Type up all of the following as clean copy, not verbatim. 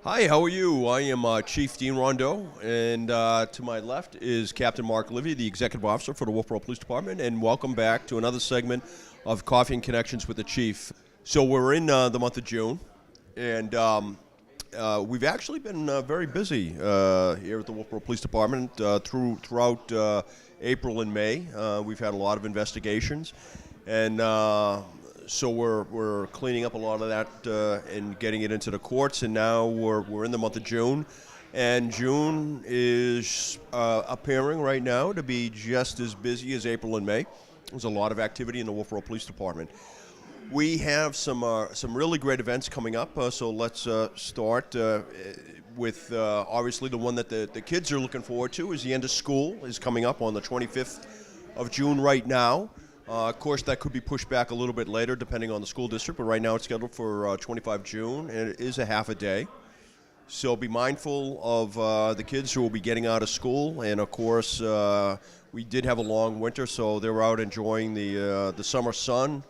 Hi, how are you? I am Chief Dean Rondeau, and to my left is Captain Mark Livy, the Executive Officer for the Wolfeboro Police Department, and welcome back to another segment of Coffee and Connections with the Chief. So we're in the month of June, and we've actually been very busy here at the Wolfeboro Police Department throughout April and May. We've had a lot of investigations, and so we're cleaning up a lot of that and getting it into the courts, and now we're in the month of June, and June is appearing right now to be just as busy as April and May. There's a lot of activity in the Wolfeboro Police Department. We have some really great events coming up, so let's start with obviously the one that the kids are looking forward to is the end of school is coming up on the 25th of June right now. Of course, that could be pushed back a little bit later depending on the school district, but right now it's scheduled for 25 June, and it is a half a day. So be mindful of the kids who will be getting out of school, and of course, we did have a long winter, so they were out enjoying the summer sun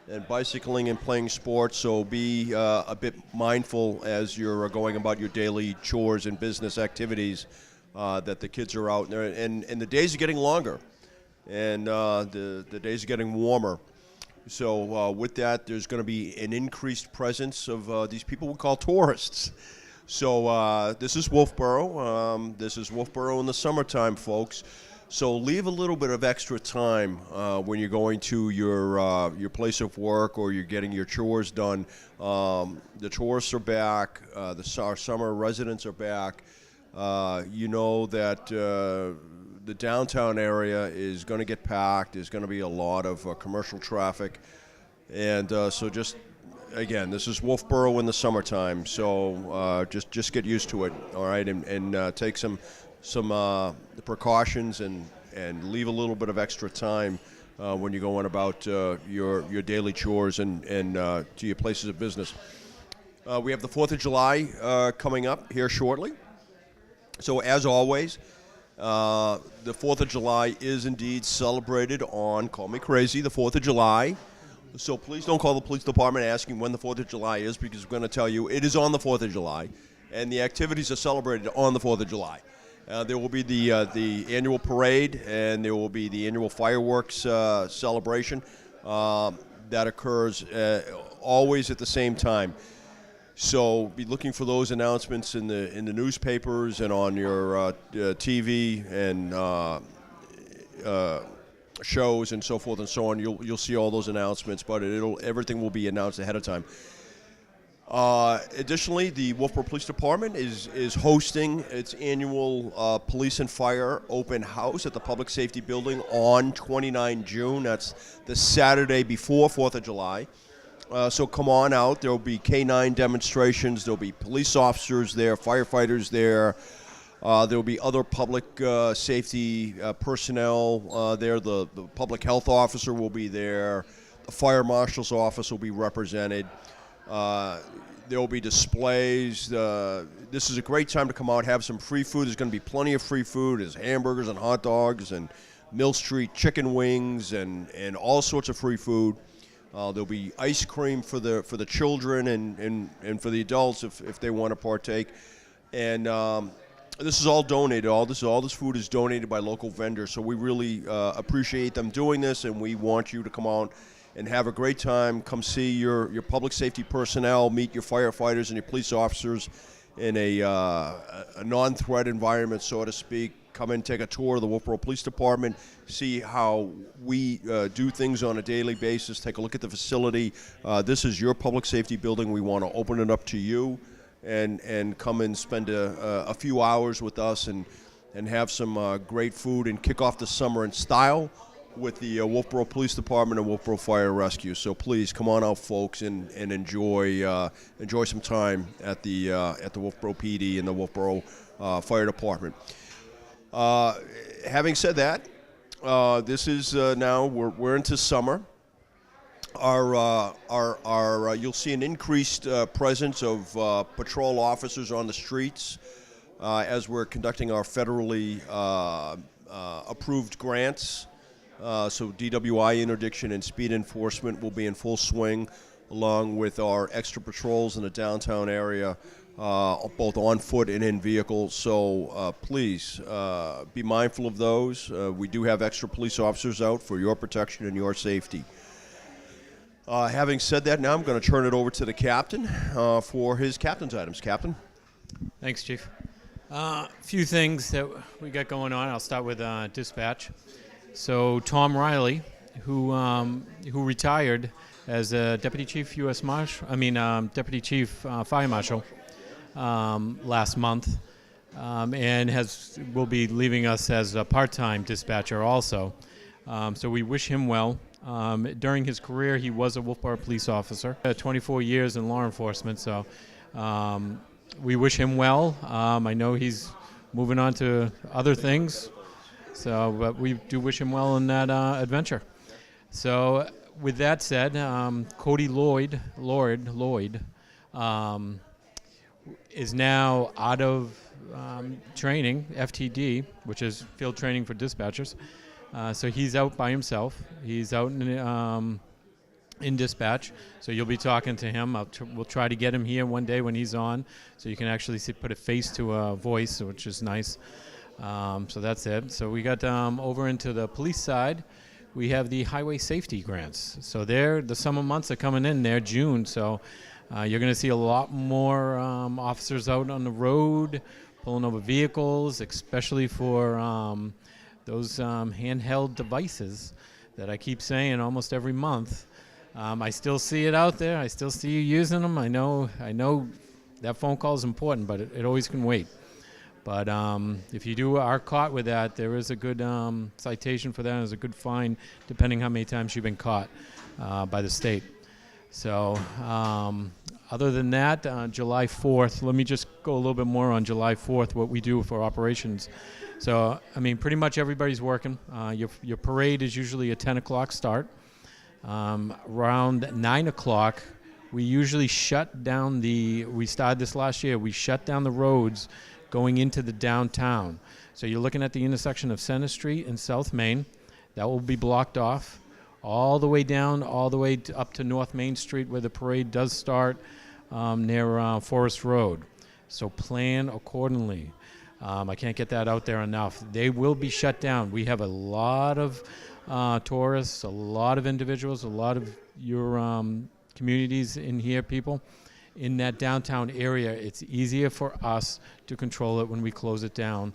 and bicycling and playing sports, so be a bit mindful as you're going about your daily chores and business activities that the kids are out there, and the days are getting longer. And the days are getting warmer. So with that, there's going to be an increased presence of these people we call tourists. So this is Wolfeboro. This is Wolfeboro in the summertime, folks. So leave a little bit of extra time when you're going to your place of work or you're getting your chores done. The tourists are back. Our summer residents are back. You know that the downtown area is going to get packed. There's going to be a lot of commercial traffic. And so just, again, this is Wolfeboro in the summertime. So just get used to it, all right, and take some precautions and leave a little bit of extra time when you're going about your daily chores and to your places of business. We have the 4th of July coming up here shortly. So as always, the 4th of July is indeed celebrated on, call me crazy, the 4th of July. So please don't call the police department asking when the 4th of July is, because we're going to tell you it is on the 4th of July, and the activities are celebrated on the 4th of July. There will be the annual parade, and there will be the annual fireworks celebration that occurs always at the same time. So be looking for those announcements in the newspapers and on your TV and shows and so forth and so on. You'll see all those announcements, but everything will be announced ahead of time. Additionally, the Wolfeboro Police Department is hosting its annual Police and Fire Open House at the Public Safety Building on 29 June. That's the Saturday before 4th of July. So come on out. There will be K-9 demonstrations. There will be police officers there, firefighters there. There will be other public safety personnel there. The public health officer will be there. The fire marshal's office will be represented. There will be displays. This is a great time to come out, have some free food. There's going to be plenty of free food. There's hamburgers and hot dogs and Mill Street chicken wings and all sorts of free food. There'll be ice cream for the children and for the adults if they want to partake. And this is all donated. All this food is donated by local vendors. So we really appreciate them doing this, and we want you to come out and have a great time. Come see your public safety personnel, meet your firefighters and your police officers in a non-threat environment, so to speak. Come in, take a tour of the Wolfeboro Police Department, see how we do things on a daily basis, take a look at the facility. This is your public safety building. We want to open it up to you and come and spend a few hours with us and have some great food and kick off the summer in style with the Wolfeboro Police Department and Wolfeboro Fire Rescue. So please come on out, folks, and enjoy some time at the Wolfeboro PD and the Wolfeboro Fire Department. Having said that, this is now we're into summer. You'll see an increased presence of patrol officers on the streets as we're conducting our federally approved grants. So DWI interdiction and speed enforcement will be in full swing, along with our extra patrols in the downtown area both on foot and in vehicles. So please be mindful of those. We do have extra police officers out for your protection and your safety. Having said that, now I'm going to turn it over to the captain for his captain's items. Captain? Thanks, Chief. A few things that we got going on. I'll start with dispatch. So Tom Riley, who retired as a Deputy Chief U.S. Marshal, Deputy Chief Fire Marshal last month, and will be leaving us as a part-time dispatcher also. So we wish him well. During his career, he was a Wolfeboro police officer, 24 years in law enforcement. So we wish him well. I know he's moving on to other things, but we do wish him well in that adventure. So with that said, Cody Lloyd is now out of training, FTD, which is field training for dispatchers. So he's out by himself. He's out in dispatch. So you'll be talking to him. We'll try to get him here one day when he's on, so you can actually put a face to a voice, which is nice. So that's it. So we got over into the police side. We have the highway safety grants. So the summer months are coming in there, June. So you're going to see a lot more officers out on the road, pulling over vehicles, especially for those handheld devices that I keep saying almost every month. I still see it out there. I still see you using them. I know that phone call is important, but it always can wait. But if you are caught with that, there is a good citation for that. There's a good fine, depending how many times you've been caught by the state. So other than that, July 4th, let me just go a little bit more on July 4th, what we do for operations. So, pretty much everybody's working. Your parade is usually a 10 o'clock start. Around 9 o'clock, we usually shut down we started this last year, we shut down the roads going into the downtown. So you're looking at the intersection of Center Street and South Main. That will be blocked off all the way down, all the way up to North Main Street, where the parade does start near Forest Road. So plan accordingly. I can't get that out there enough. They will be shut down. We have a lot of tourists, a lot of individuals, a lot of your communities in here, people. In that downtown area, it's easier for us to control it when we close it down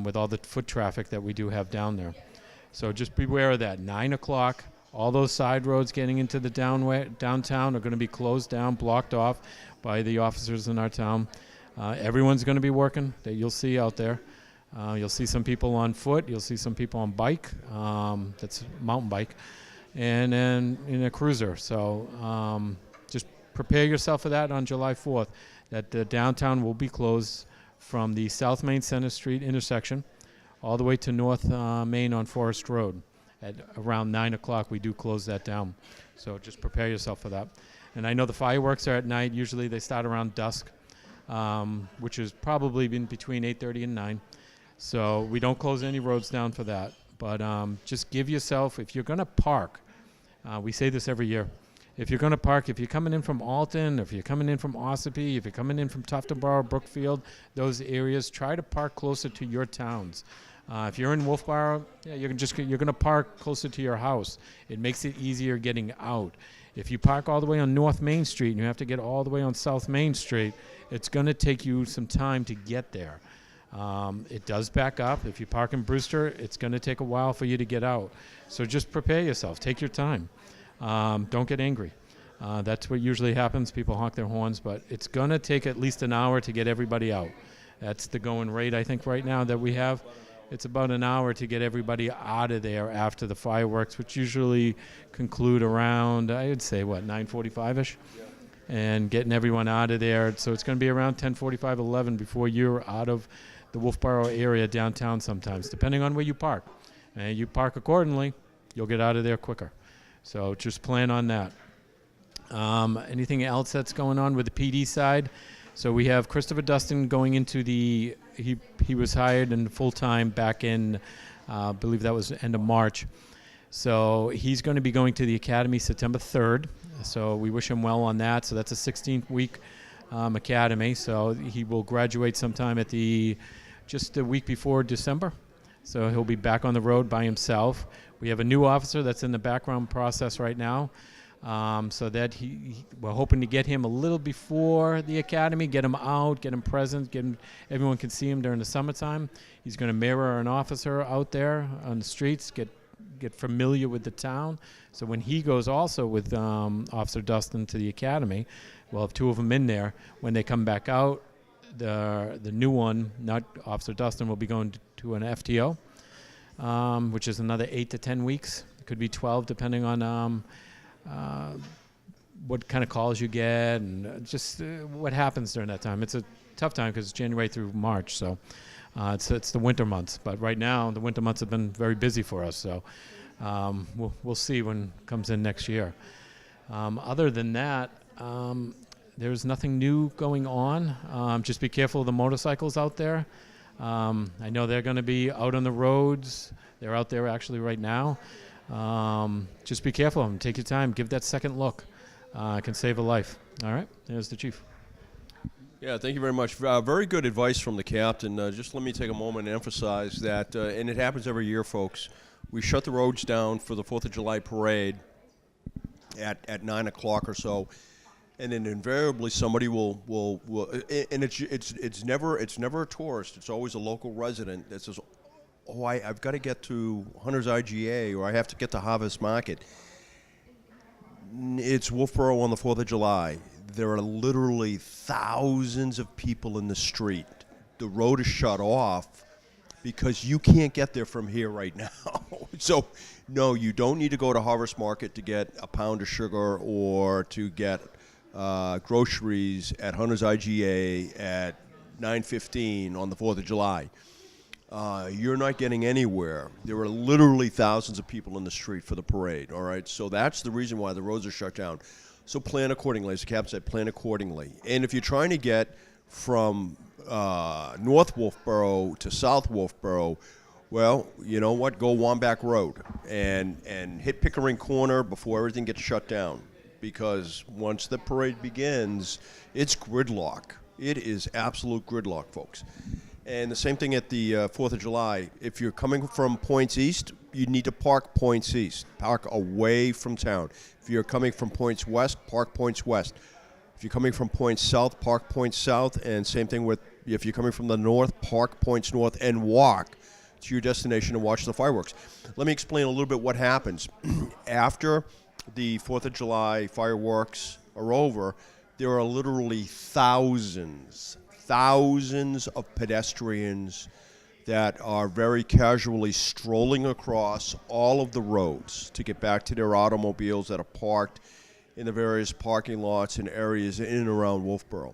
with all the foot traffic that we do have down there. So just beware of that. 9 o'clock, all those side roads getting into the downtown are going to be closed down, blocked off by the officers in our town. Everyone's going to be working that you'll see out there. You'll see some people on foot. You'll see some people on bike. That's mountain bike. And then in a cruiser. So just prepare yourself for that on July 4th, that the downtown will be closed from the South Main Center Street intersection all the way to North Main on Forest Road. At around 9 o'clock, we do close that down. So just prepare yourself for that. And I know the fireworks are at night. Usually they start around dusk, which is probably been between 8:30 and 9. So we don't close any roads down for that. But just give yourself, if you're going to park, we say this every year, if you're going to park, if you're coming in from Alton, if you're coming in from Ossipee, if you're coming in from Tuftonboro, Brookfield, those areas, try to park closer to your towns. If you're in Wolfeboro, you're going to park closer to your house. It makes it easier getting out. If you park all the way on North Main Street and you have to get all the way on South Main Street, it's going to take you some time to get there. It does back up. If you park in Brewster, it's going to take a while for you to get out. So just prepare yourself. Take your time. Don't get angry. That's what usually happens. People honk their horns, but it's going to take at least an hour to get everybody out. That's the going rate, I think, right now that we have. It's about an hour to get everybody out of there after the fireworks, which usually conclude around, I would say, 9:45-ish? Yeah. And getting everyone out of there. So it's going to be around 10:45, 11 before you're out of the Wolfeboro area downtown sometimes, depending on where you park. And you park accordingly, you'll get out of there quicker. So just plan on that. Anything else that's going on with the PD side? So we have Christopher Dustin going into he was hired in full-time back in, I believe that was end of March. So he's going to be going to the academy September 3rd. So we wish him well on that. So that's a 16-week Academy. So he will graduate sometime at just a week before December. So he'll be back on the road by himself. We have a new officer that's in the background process right now. So that we're hoping to get him a little before the academy, get him out, get him present, everyone can see him during the summertime. He's going to mirror an officer out there on the streets, get familiar with the town. So when he goes also with Officer Dustin to the academy, we'll have two of them in there. When they come back out, the new one, not Officer Dustin, will be going to an FTO, which is another 8 to 10 weeks. It could be 12 depending on what kind of calls you get and just what happens during that time. It's a tough time because it's January through March, so it's the winter months. But right now, the winter months have been very busy for us, so we'll see when it comes in next year. Other than that, there's nothing new going on. Just be careful of the motorcycles out there. I know they're going to be out on the roads. They're out there actually right now. Just be careful of them. Take your time. Give that second look. It can save a life. All right. There's the chief. Yeah, thank you very much. Very good advice from the captain. Just let me take a moment and emphasize that, and it happens every year, folks. We shut the roads down for the 4th of July parade at 9 o'clock or so, and then invariably somebody will and it's never a tourist. It's always a local resident that says, "Oh, I've got to get to Hunter's IGA, or I have to get to Harvest Market." It's Wolfeboro on the 4th of July. There are literally thousands of people in the street. The road is shut off because you can't get there from here right now. So, no, you don't need to go to Harvest Market to get a pound of sugar or to get groceries at Hunter's IGA at 9:15 on the 4th of July. You're not getting anywhere. There are literally thousands of people in the street for the parade, all right? So that's the reason why the roads are shut down. So plan accordingly. As the captain said, plan accordingly. And if you're trying to get from North Wolfeboro to South Wolfeboro, well, you know what? Go Wambach Road and hit Pickering Corner before everything gets shut down. Because once the parade begins, it's gridlock. It is absolute gridlock, folks. And the same thing at the 4th of July. If you're coming from points east, you need to park points east. Park away from town. If you're coming from points west, park points west. If you're coming from points south, park points south. And same thing with if you're coming from the north, park points north and walk to your destination and watch the fireworks. Let me explain a little bit what happens. After the 4th of July fireworks are over, there are literally thousands of pedestrians that are very casually strolling across all of the roads to get back to their automobiles that are parked in the various parking lots and areas in and around Wolfeboro.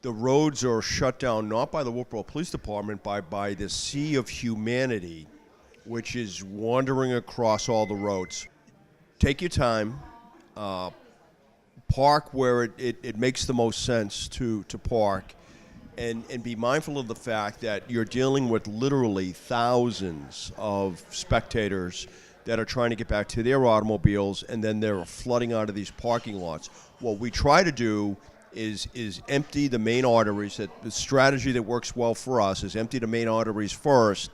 The roads are shut down not by the Wolfeboro Police Department, but by the sea of humanity, which is wandering across all the roads. Take your time. Park where it makes the most sense to park, and be mindful of the fact that you're dealing with literally thousands of spectators that are trying to get back to their automobiles, and then they're flooding out of these parking lots. What we try to do is empty the main arteries. That the strategy that works well for us is empty the main arteries first,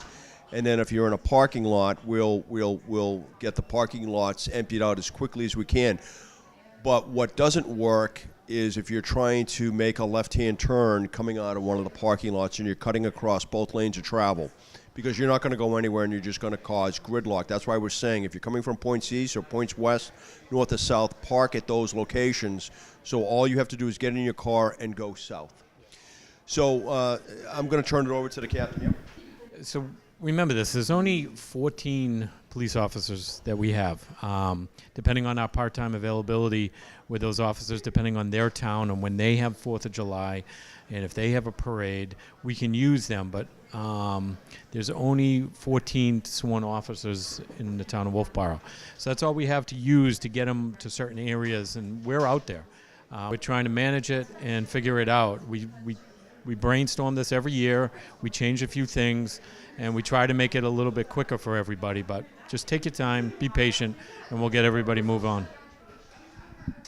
and then if you're in a parking lot, we'll get the parking lots emptied out as quickly as we can. But what doesn't work is if you're trying to make a left-hand turn coming out of one of the parking lots and you're cutting across both lanes of travel, because you're not going to go anywhere and you're just going to cause gridlock. That's why we're saying if you're coming from points east or points west, north or south, park at those locations. So all you have to do is get in your car and go south. So I'm going to turn it over to the captain. Yep. So remember this, there's only 14 police officers that we have. Depending on our part-time availability with those officers, depending on their town and when they have 4th of July, and if they have a parade, we can use them. But there's only 14 sworn officers in the town of Wolfeboro. So that's all we have to use to get them to certain areas, and we're out there. We're trying to manage it and figure it out. We brainstorm this every year, we change a few things, and we try to make it a little bit quicker for everybody, but just take your time, be patient, and we'll get everybody move on.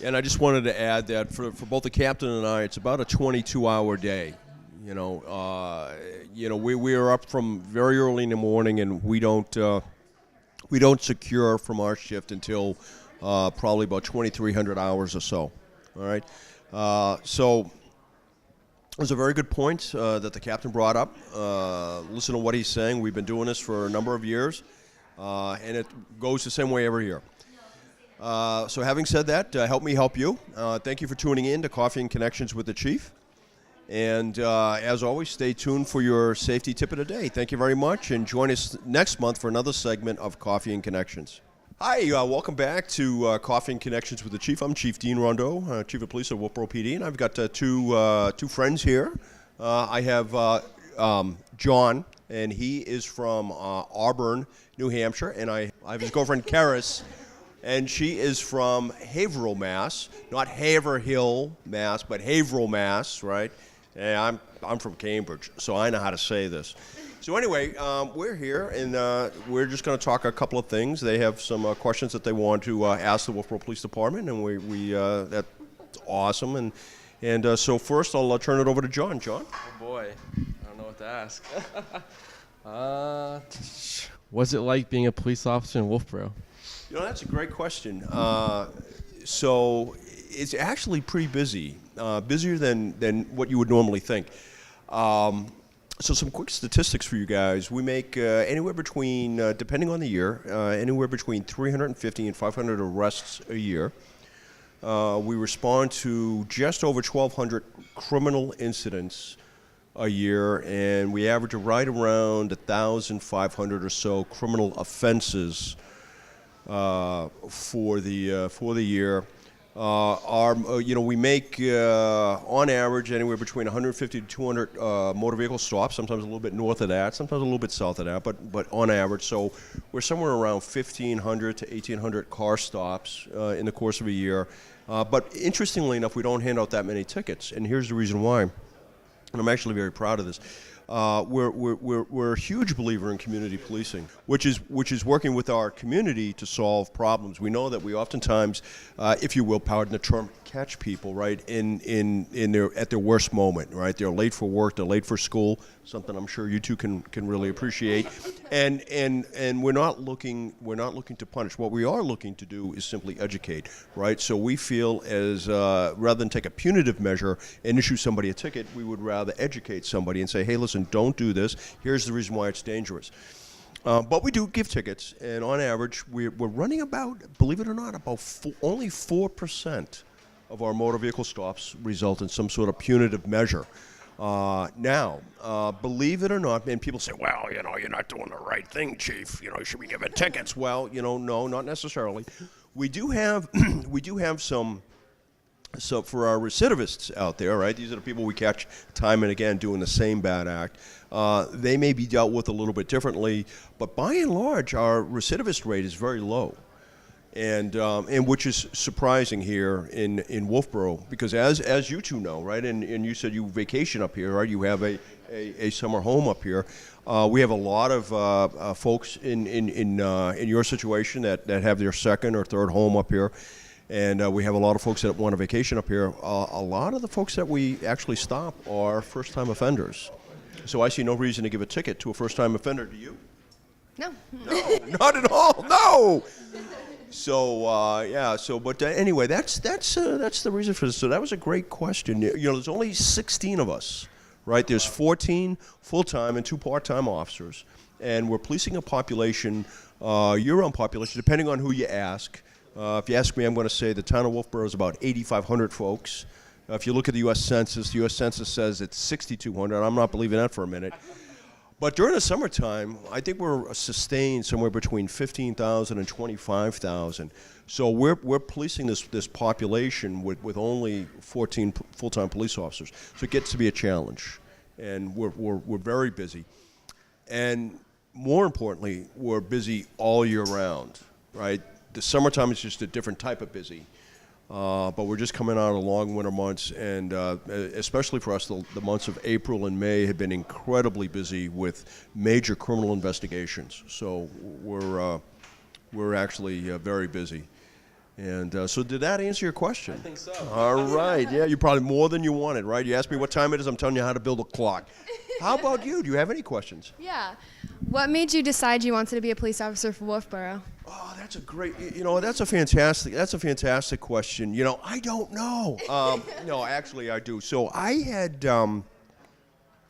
And I just wanted to add that for both the captain and I, it's about a 22-hour day. We are up from very early in the morning, and we don't secure from our shift until probably about 2,300 hours or so. All right. So there's a very good point that the captain brought up. Listen to what he's saying. We've been doing this for a number of years, and it goes the same way every year. So having said that, help me help you. Thank you for tuning in to Coffee and Connections with the Chief. And as always, stay tuned for your safety tip of the day. Thank you very much, and join us next month for another segment of Coffee and Connections. Hi, welcome back to Coffee and Connections with the Chief. I'm Chief Dean Rondeau, Chief of Police at Wolfeboro PD, and I've got two friends here. I have John, and he is from Auburn, New Hampshire, and I have his girlfriend, Karis, and she is from Haverhill, Mass. Not Haverhill, Mass, but Haverhill, Mass, right? And I'm from Cambridge, so I know how to say this. So anyway, we're here, and we're just going to talk a couple of things. They have some questions that they want to ask the Wolfeboro Police Department, and that's awesome. And so first, I'll turn it over to John. John? Oh boy, I don't know what to ask. What's it like being a police officer in Wolfeboro? That's a great question. So it's actually pretty busy, busier than what you would normally think. So some quick statistics for you guys. We make anywhere between, depending on the year, anywhere between 350 and 500 arrests a year. We respond to just over 1,200 criminal incidents a year, and we average right around 1,500 or so criminal offenses for the year. We make on average anywhere between 150 to 200 motor vehicle stops. Sometimes a little bit north of that, sometimes a little bit south of that, but on average. So we're somewhere around 1,500 to 1,800 car stops in the course of a year. But interestingly enough, we don't hand out that many tickets, and here's the reason why. And I'm actually very proud of this. We're a huge believer in community policing, which is working with our community to solve problems. We know that we oftentimes, if you will, pardon the term, catch people right at their worst moment. Right, they're late for work, they're late for school. Something I'm sure you two can really appreciate. And we're not looking to punish. What we are looking to do is simply educate. Right, so we feel as rather than take a punitive measure and issue somebody a ticket, we would rather educate somebody and say, hey, listen, don't do this. Here's the reason why it's dangerous. But we do give tickets, and on average, we're running about, believe it or not, only 4% of our motor vehicle stops result in some sort of punitive measure. Now, believe it or not, and people say, well, you're not doing the right thing, Chief. You should be giving tickets. Well, no, not necessarily. We do have some. So for our recidivists out there, right, these are the people we catch time and again doing the same bad act. They may be dealt with a little bit differently, but by and large, our recidivist rate is very low, and which is surprising here in Wolfeboro, because as you two know, right, and you said you vacation up here, right, you have a summer home up here. We have a lot of folks in your situation that have their second or third home up here. And we have a lot of folks that want a vacation up here. A lot of the folks that we actually stop are first-time offenders. So I see no reason to give a ticket to a first-time offender. Do you? No. No, not at all. No. So but anyway, that's the reason for this. So that was a great question. There's only 16 of us, right? There's 14 full-time and 2 part-time officers, and we're policing a population, year-round population, depending on who you ask. If you ask me, I'm going to say the town of Wolfeboro is about 8,500 folks. If you look at the U.S. Census, the U.S. Census says it's 6,200. I'm not believing that for a minute. But during the summertime, I think we're sustained somewhere between 15,000 and 25,000. So we're policing this population with only 14 full-time police officers. So it gets to be a challenge, and we're very busy. And more importantly, we're busy all year round, right? The summertime is just a different type of busy, but we're just coming out of the long winter months, and especially for us, the months of April and May have been incredibly busy with major criminal investigations. So we're actually very busy. And so did that answer your question? I think so. All right. Yeah, you probably more than you wanted, right? You asked me what time it is. I'm telling you how to build a clock. How about you? Do you have any questions? Yeah. What made you decide you wanted to be a police officer for Wolfeboro? Oh, that's a great. That's a fantastic question. I don't know. No, actually, I do. So I had.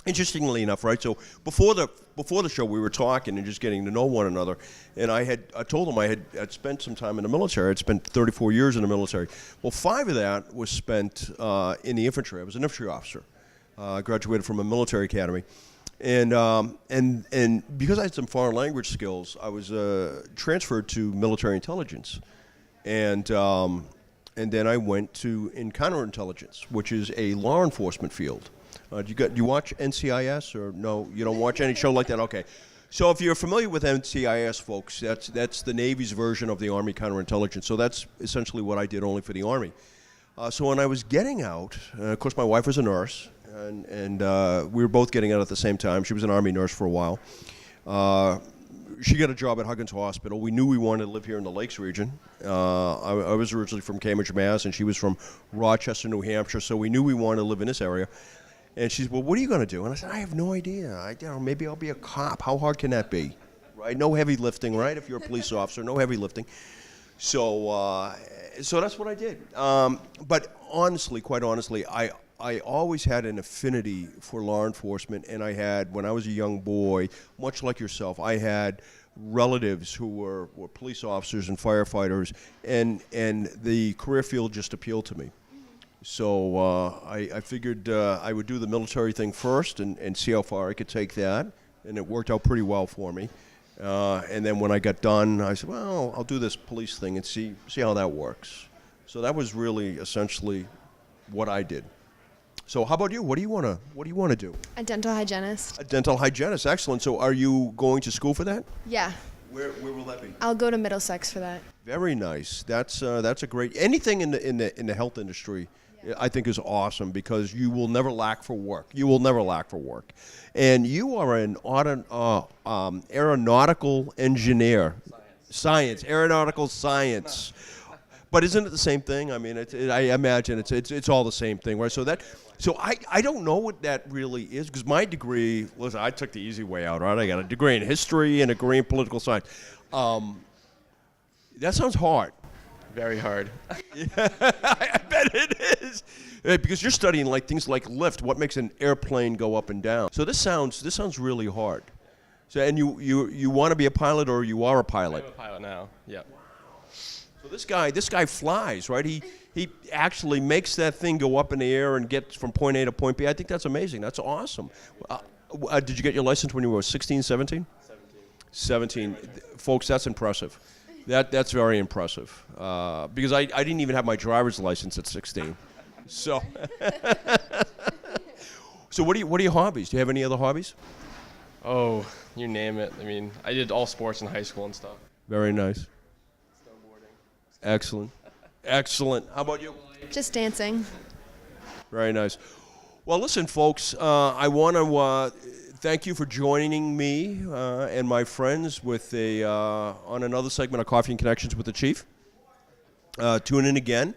Interestingly enough, right? So before the show, we were talking and just getting to know one another, and I told him I'd spent some time in the military. I'd spent 34 years in the military. Well, 5 of that was spent in the infantry. I was an infantry officer. I graduated from a military academy, and because I had some foreign language skills, I was transferred to military intelligence, and then I went in counterintelligence, which is a law enforcement field. Do you watch NCIS or no? You don't watch any show like that? Okay. So if you're familiar with NCIS, folks, that's the Navy's version of the Army counterintelligence. So that's essentially what I did, only for the Army. So when I was getting out, of course my wife was a nurse, and we were both getting out at the same time. She was an Army nurse for a while. She got a job at Huggins Hospital. We knew we wanted to live here in the Lakes region. I was originally from Cambridge, Mass., and she was from Rochester, New Hampshire, so we knew we wanted to live in this area. And she said, well, what are you going to do? And I said, I have no idea. Maybe I'll be a cop. How hard can that be? Right? No heavy lifting, right? If you're a police officer, no heavy lifting. So that's what I did. But honestly, quite honestly, I always had an affinity for law enforcement, and when I was a young boy, much like yourself, I had relatives who were police officers and firefighters, and the career field just appealed to me. So I figured I would do the military thing first and see how far I could take that, and it worked out pretty well for me. And then when I got done, I said, well, I'll do this police thing and see how that works. So that was really essentially what I did. So how about you? What do you want to do? A dental hygienist. A dental hygienist, excellent. So are you going to school for that? Yeah. Where will that be? I'll go to Middlesex for that. Very nice. That's a great. Anything in the health industry, I think, is awesome because you will never lack for work. You will never lack for work, and you are an aeronautical engineer. Science, aeronautical science. But isn't it the same thing? I mean, I imagine it's all the same thing, right? So I don't know what that really is because my degree, listen, I took the easy way out, right? I got a degree in history and a degree in political science. That sounds hard. Very hard. Yeah, I bet it is. Because you're studying things like lift, what makes an airplane go up and down. So this sounds really hard. So and you want to be a pilot or you are a pilot? I'm a pilot now. Yeah. So this guy flies, right? He actually makes that thing go up in the air and gets from point A to point B. I think that's amazing. That's awesome. Did you get your license when you were 16, 17? 17. Folks, that's impressive. That's very impressive. Because I didn't even have my driver's license at 16. So So what are your hobbies? Do you have any other hobbies? Oh, you name it. I mean, I did all sports in high school and stuff. Very nice. Snowboarding. Excellent. Excellent. How about you? Just dancing. Very nice. Well, listen, folks, I want to thank you for joining me and my friends with on another segment of Coffee and Connections with the Chief. Tune in again.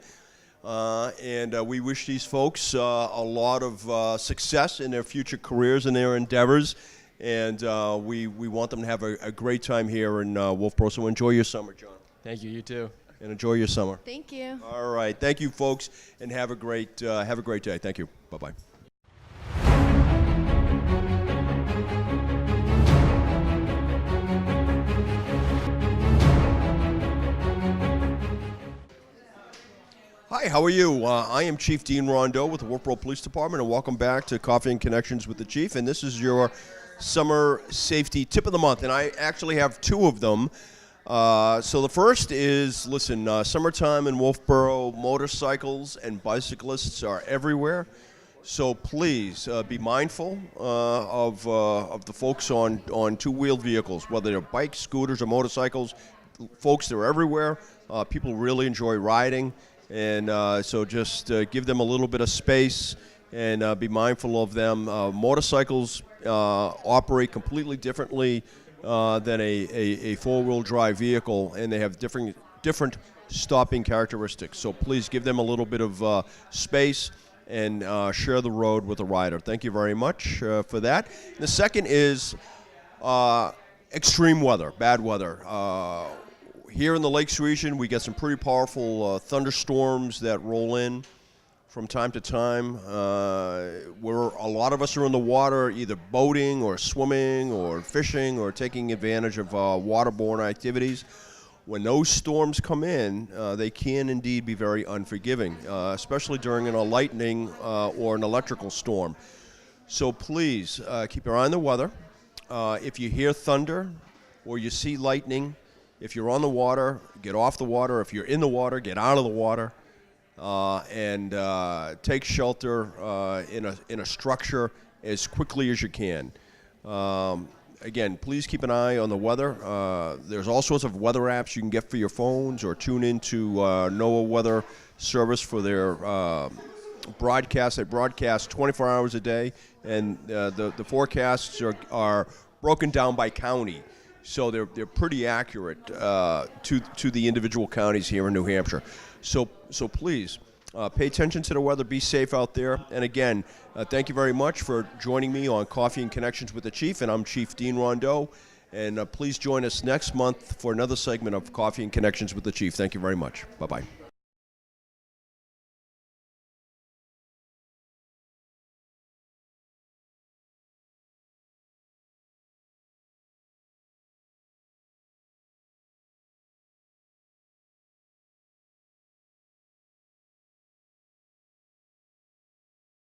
And we wish these folks a lot of success in their future careers and their endeavors. And we want them to have a great time here in Wolfeboro. So enjoy your summer, John. Thank you. You too. And enjoy your summer. Thank you. All right. Thank you, folks, and have a great day. Thank you. Bye-bye. Hi, how are you? I am Chief Dean Rondeau with the Wolfeboro Police Department, and welcome back to Coffee and Connections with the Chief. And this is your summer safety tip of the month, and I actually have 2 of them. So the first is, listen, summertime in Wolfeboro, motorcycles and bicyclists are everywhere. So please be mindful of the folks on two-wheeled vehicles, whether they're bikes, scooters, or motorcycles. Folks, they're everywhere. People really enjoy riding. And so just give them a little bit of space and be mindful of them. Motorcycles operate completely differently than a four-wheel drive vehicle, and they have different stopping characteristics. So please give them a little bit of space and share the road with the rider. Thank you very much for that. The second is extreme weather, bad weather. Here in the Lakes region, we get some pretty powerful thunderstorms that roll in from time to time. Where a lot of us are in the water, either boating or swimming or fishing or taking advantage of waterborne activities. When those storms come in, they can indeed be very unforgiving, especially during a lightning or an electrical storm. So please keep your eye on the weather. If you hear thunder or you see lightning, if you're on the water, get off the water. If you're in the water, get out of the water, and take shelter in a structure as quickly as you can. Again, please keep an eye on the weather. There's all sorts of weather apps you can get for your phones, or tune into NOAA Weather Service for their broadcast. They broadcast 24 hours a day, and the forecasts are broken down by county, so they're pretty accurate to the individual counties here in New Hampshire. So please pay attention to the weather. Be safe out there. And again, thank you very much for joining me on Coffee and Connections with the Chief. And I'm Chief Dean Rondeau. And please join us next month for another segment of Coffee and Connections with the Chief. Thank you very much. Bye-bye.